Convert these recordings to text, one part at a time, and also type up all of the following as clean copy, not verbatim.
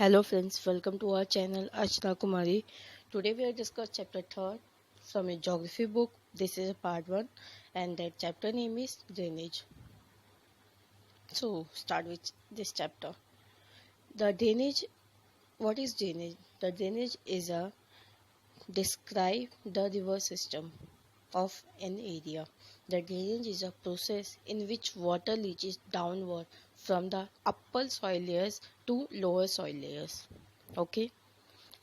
Hello friends, welcome to our channel Archana Kumari. Today we will discuss chapter 3rd from a geography book. This is a part 1 and that chapter name is drainage. So start with this chapter. The drainage, what is drainage? The drainage is a describe the river system of an area. The drainage is a process in which water leaches downward from the upper soil layers to lower soil layers. Okay.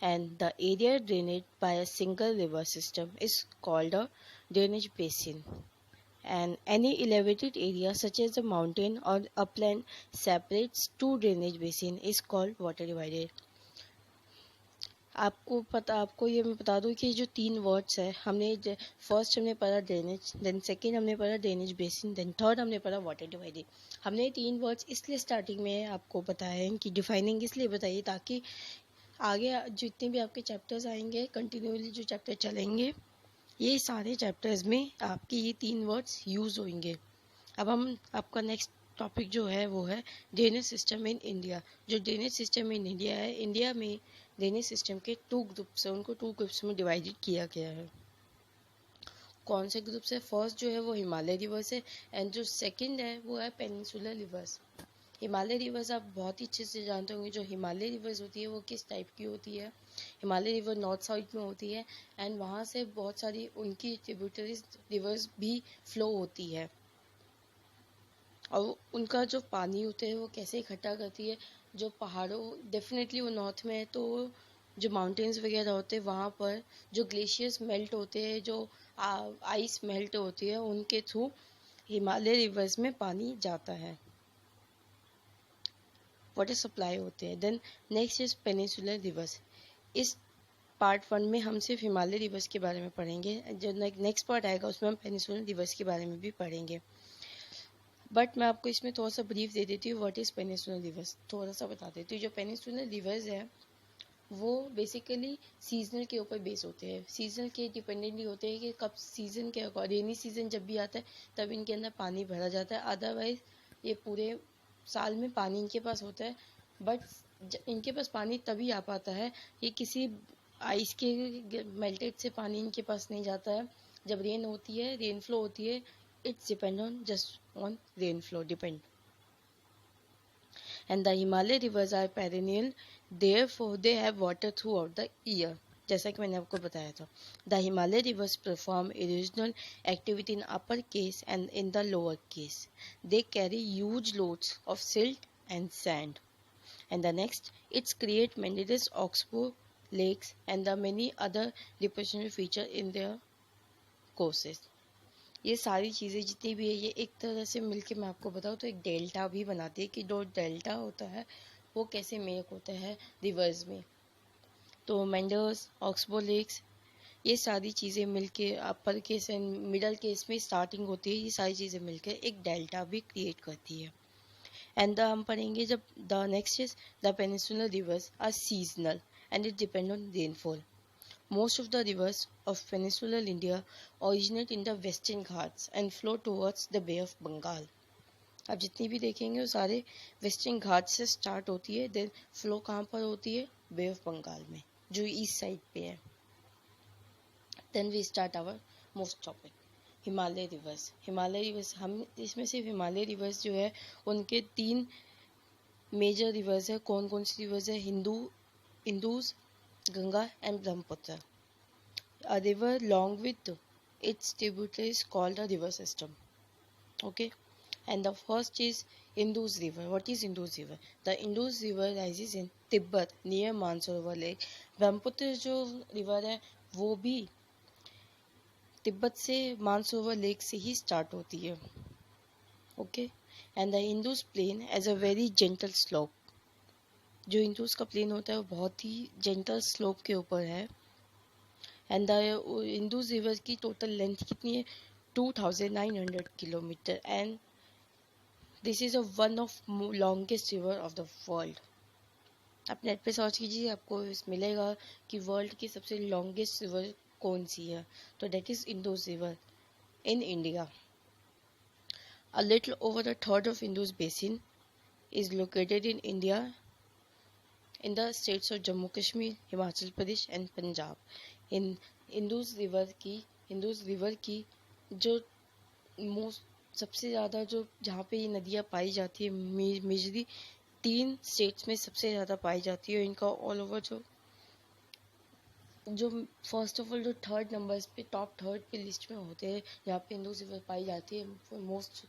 And the area drained by a single river system is called a drainage basin. And any elevated area such as a mountain or upland separates two drainage basin is called water divided. आपको ये मैं बता दूं कि जो तीन words है first हमने पढ़ा ड्रेनेज, देन सेकंड हमने पढ़ा ड्रेनेज बेसिन, देन थर्ड हमने पढ़ा वाटर डिवाइडेड. हमने तीन वर्ड्स इसलिए स्टार्टिंग में आपको बताया है कि डिफाइनिंग इसलिए बताइए ताकि आगे जितने भी आपके चैप्टर्स आएंगे कंटिन्यूअसली जो चैप्टर चलेंगे ये सारे चैप्टर्स में आपके ये तीन वर्ड्स यूज़ होंगे. अब हम आपका नेक्स्ट टॉपिक जो है वो है ड्रेनेज सिस्टम इन इंडिया. जो ड्रेनेज सिस्टम इन इंडिया है, इंडिया में ड्रेनेज सिस्टम के टू ग्रुप्स हैं, उनको टू ग्रुप्स में डिवाइडेड किया गया है. कौन से ग्रुप्स है? फर्स्ट जो है वो हिमालय रिवर्स है एंड जो सेकंड है वो है पेनिनसुलर रिवर्स. हिमालय रिवर्स आप बहुत ही अच्छे से जानते होंगे. जो हिमालय रिवर्स होती है वो किस टाइप की होती है? हिमालय रिवर नॉर्थ साइड में होती है एंड वहाँ से बहुत सारी उनकी ट्रिब्यूटरीज रिवर्स भी फ्लो होती है और उनका जो पानी होता है वो कैसे इकट्ठा करती है. जो पहाड़ों डेफिनेटली वो नॉर्थ में है तो जो माउंटेन्स वगैरह होते हैं वहाँ पर जो ग्लेशियर्स मेल्ट होते हैं, जो आइस मेल्ट होती है, उनके थ्रू हिमालय रिवर्स में पानी जाता है, वाटर सप्लाई होते हैं. Then next is peninsular rivers. इस पार्ट 1 में हम सिर्फ हिमालय रिवर्स के बारे में पढ़ेंगे. जो नेक्स्ट पार्ट आएगा उसमें हम पेनिनसुलर रिवर्स के बारे में भी पढ़ेंगे. बट मैं आपको इसमें थोड़ा सा ब्रीफ दे देती हूँ. व्हाट इज़ पेनिनसुलर रिवर्स थोड़ा सा बता देती हूँ. जो पेनिनसुलर रिवर्स है वो बेसिकली सीजनल के ऊपर बेस होते हैं. सीजनल के डिपेंडेंटली होते हैं कि कब सीजन के अकॉर्डिंग, रेनी सीजन जब भी आता है तब इनके अंदर पानी भरा जाता है. अदरवाइज ये पूरे साल में पानी इनके पास होता है. बट इनके पास पानी तभी आ पाता है, ये किसी आइस के मेल्टेड से पानी इनके पास नहीं जाता है. जब रेन होती है, रेन फ्लो होती है, it's depend on just on rain flow depend. And the Himalaya rivers are perennial, therefore they have water throughout the year. जैसा कि मैंने आपको बताया था. The Himalaya rivers perform erosional activity in upper case and in the lower case. They carry huge loads of silt and sand. And the next, it's create many oxbow lakes and the many other depositional feature in their courses. ये सारी चीज़ें जितनी भी है ये एक तरह से मिलके मैं आपको बताऊँ तो एक डेल्टा भी बनाती है कि जो डेल्टा होता है वो कैसे मेक होता है रिवर्स में. तो मेंडर्स, ऑक्सबो लेक्स, ये सारी चीज़ें मिलके upper case and middle case में स्टार्टिंग होती है. ये सारी चीज़ें मिलकर एक डेल्टा भी क्रिएट करती है. एंड हम पढ़ेंगे जब the next is the peninsular rivers are seasonal and it depend on rainfall. Most of the rivers of peninsular India originate in the Western Ghats and flow towards the Bay of Bengal. अब जितनी भी देखेंगे वो सारे western घाट से start होती है, then flow कहाँ पर होती है? बे ऑफ बंगाल में, जो ईस्ट साइड पे है. Then we start our most topic Himalaya rivers. Himalaya rivers हम इसमें सिर्फ हिमालय रिवर्स जो है उनके तीन मेजर रिवर्स है. कौन कौन सी रिवर्स है? Hindus, Ganga and Brahmaputra. A river long with its tributaries called a river system. Okay, and the first is Indus River. What is Indus River? The Indus River rises in Tibet near Mansarovar Lake. Brahmaputra जो river है वो भी तिब्बत से Mansarovar lake से ही start होती है. Okay, and the Indus plain has a very gentle slope. जो इंदूस का प्लेन होता है वो बहुत ही जेंटल स्लोप के ऊपर है. एंड द इंदूस रिवर की टोटल लेंथ कितनी है? 2900 kilometre and this is one of longest river of the world. आप नेट पे सर्च कीजिए, आपको मिलेगा कि वर्ल्ड की सबसे लॉन्गेस्ट रिवर कौन सी है. तो that is Indus river in India. A little over the third of Indus basin is located in India in the states of Jammu Kashmir, Himachal Pradesh and Punjab. In Indus river की जो most सबसे ज़्यादा जो जहाँ पे ये नदियाँ पाई जाती है मेजरली 3 स्टेट्स में सबसे ज़्यादा पाई जाती है. इनका ऑल ओवर जो फर्स्ट ऑफ ऑल जो थर्ड नंबर्स पे टॉप थर्ड पे लिस्ट में होते हैं जहाँ पे इंडस रिवर पाई जाती है most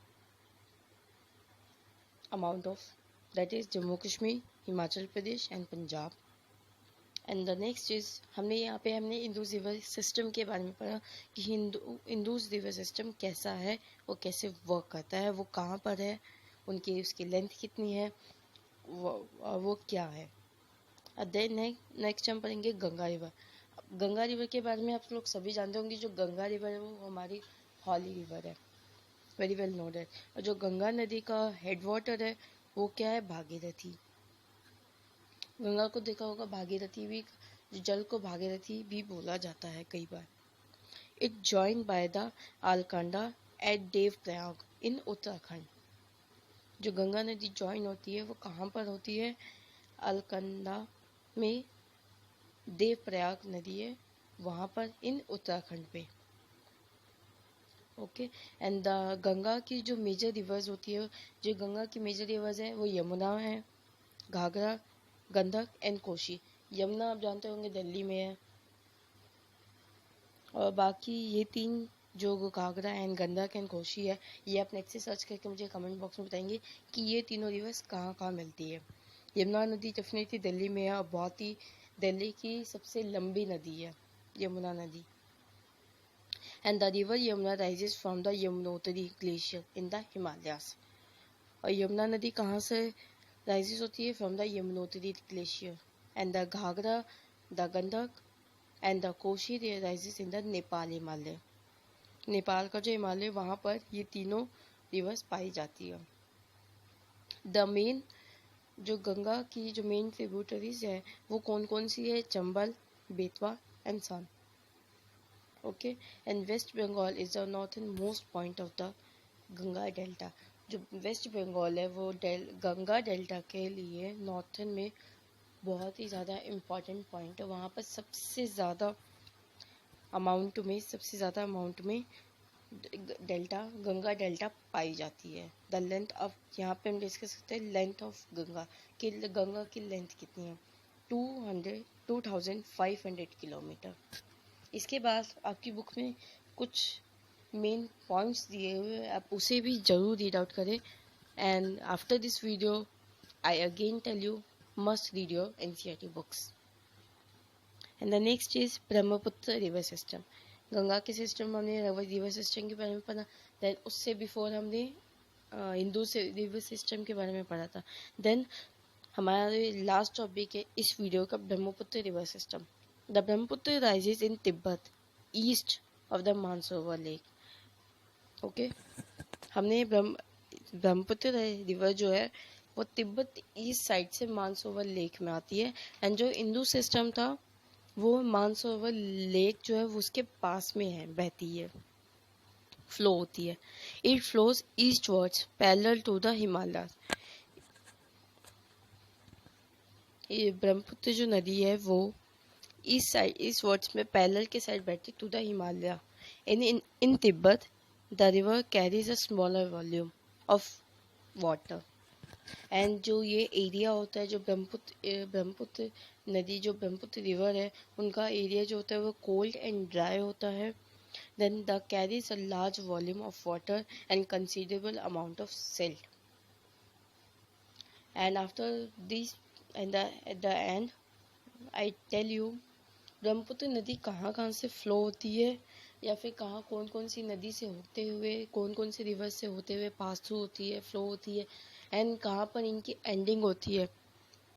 amount of, that is Jammu Kashmir, Himachal Pradesh and Punjab. And the next is हमने इंडस रिवर सिस्टम के बारे में पढ़ा कि इंडस रिवर सिस्टम कैसा है, वो कैसे वर्क करता है, वो कहाँ पर है, उसकी लेंथ कितनी है, वो क्या है. देन नेक्स्ट हम पढ़ेंगे गंगा रिवर. गंगा रिवर के बारे में आप लोग सभी जानते होंगे. जो गंगा रिवर है वो हमारी हॉली रिवर है, वेरी वेल नोन है. और जो गंगा नदी का हेड वाटर है वो क्या है, भागीरथी. गंगा को देखा होगा भागीरथी भी, जल को भागीरथी भी बोला जाता है कई बार. It join by the Alaknanda at Devprayag in Uttarakhand. जो गंगा नदी जॉइन होती है वो कहाँ पर होती है, अलकनंदा में देवप्रयाग नदी है वहाँ पर इन उत्तराखंड पे. ओके. एंड द गंगा की जो मेजर रिवर्स होती है, जो गंगा की मेजर रिवर्स है वो यमुना है, घाघरा, गंडक एंड कोशी. यमुना आप जानते होंगे दिल्ली में है, और बाकी ये 3 जो घाघरा एंड गंडक एंड कोशी है, ये आप नेक्स्ट से सर्च करके मुझे कमेंट बॉक्स में बताएंगे कि ये तीनों रिवर्स कहाँ कहाँ मिलती है. यमुना नदी डेफिनेटली दिल्ली में है और बहुत ही दिल्ली की सबसे लंबी नदी है यमुना नदी. And the river Yamuna rises from the Yamunotri glacier in the Himalayas. और यमुना नदी कहाँ से राइजेस होती है, from the Yamunotri glacier. And the Ghaghara, the Gandak and the Kosi rises in the Nepal Himalaya. Nepal का जो हिमालय वहाँ पर ये तीनों रिवर्स पाई जाती है. द मेन जो गंगा की जो मेन ट्रिब्यूटरीज है वो कौन कौन सी है, Chambal, Betwa and Son. Okay. And West Bengal is the northern most point of the Ganga delta. जो वेस्ट बंगाल है वो गंगा डेल्टा के लिए नॉर्थन में बहुत ही ज़्यादा इम्पॉर्टेंट पॉइंट है. वहाँ पर सबसे ज़्यादा अमाउंट में गंगा डेल्टा पाई जाती है. द लेंथ ऑफ, यहाँ पे हम डिस्कस करते हैं लेंथ ऑफ गंगा की लेंथ कितनी है, 2500 किलोमीटर. इसके बाद आपकी बुक में कुछ मेन पॉइंट्स दिए हुए, आप उसे भी ज़रूर रीड आउट करें. And after this video I again tell you must read your NCERT books. And the next is Brahmaputra river system. Ganga के सिस्टम हमने रिवर सिस्टम के बारे में पढ़ा. देन उससे बिफोर हमने हिंदू से रिवर सिस्टम के बारे में पढ़ा था. देन हमारे लास्ट टॉपिक है इस वीडियो का Brahmaputra river system. The Brahmaputra rises in Tibet east of the Mansarovar lake. Okay. हमने ब्रह्मपुत्र रिवर जो है वो तिब्बत ईस्ट साइड से मानसरोवर लेक में आती है. एंड जो हिंदू सिस्टम था वो मानसरोवर लेक जो है वो उसके पास में है, बहती है, फ्लो होती है. It flows eastwards parallel to the Himalaya. ये ब्रह्मपुत्र जो नदी है वो ईस्ट वर्ड्स में पैरेलल के साइड बैठती to the Himalaya. In Tibet the river carries a smaller volume of water. And जो ये एरिया होता है जो ब्रह्मपुत्र नदी जो ब्रह्मपुत्र रिवर है उनका एरिया जो होता है वो कोल्ड एंड ड्राई होता है. Then the carries a large volume of water and considerable amount of silt. And after this at the end I tell you Brahmaputra नदी कहाँ कहाँ से फ्लो होती है, या फिर कहाँ कौन कौन सी नदी से होते हुए, कौन कौन से रिवर से होते हुए पास थ्रू होती है, फ्लो होती है, एंड कहाँ पर इनकी एंडिंग होती है.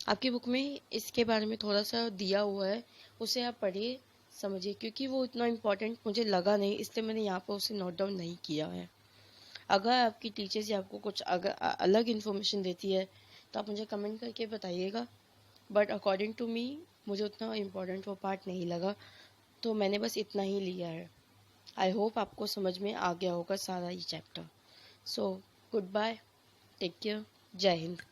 आपकी बुक में इसके बारे में थोड़ा सा दिया हुआ है, उसे आप पढ़िए, समझिए, क्योंकि वो इतना इम्पोर्टेंट मुझे लगा नहीं, इसलिए मैंने यहाँ पर उसे नोट डाउन नहीं किया है. अगर आपकी टीचर्स या आपको कुछ अलग इन्फॉर्मेशन देती है तो आप मुझे कमेंट करके बताइएगा. बट अकॉर्डिंग टू मी मुझे उतना इम्पोर्टेंट वो पार्ट नहीं लगा, तो मैंने बस इतना ही लिया है. आई होप आपको समझ में आ गया होगा सारा ये chapter. So goodbye, take care, जय हिंद.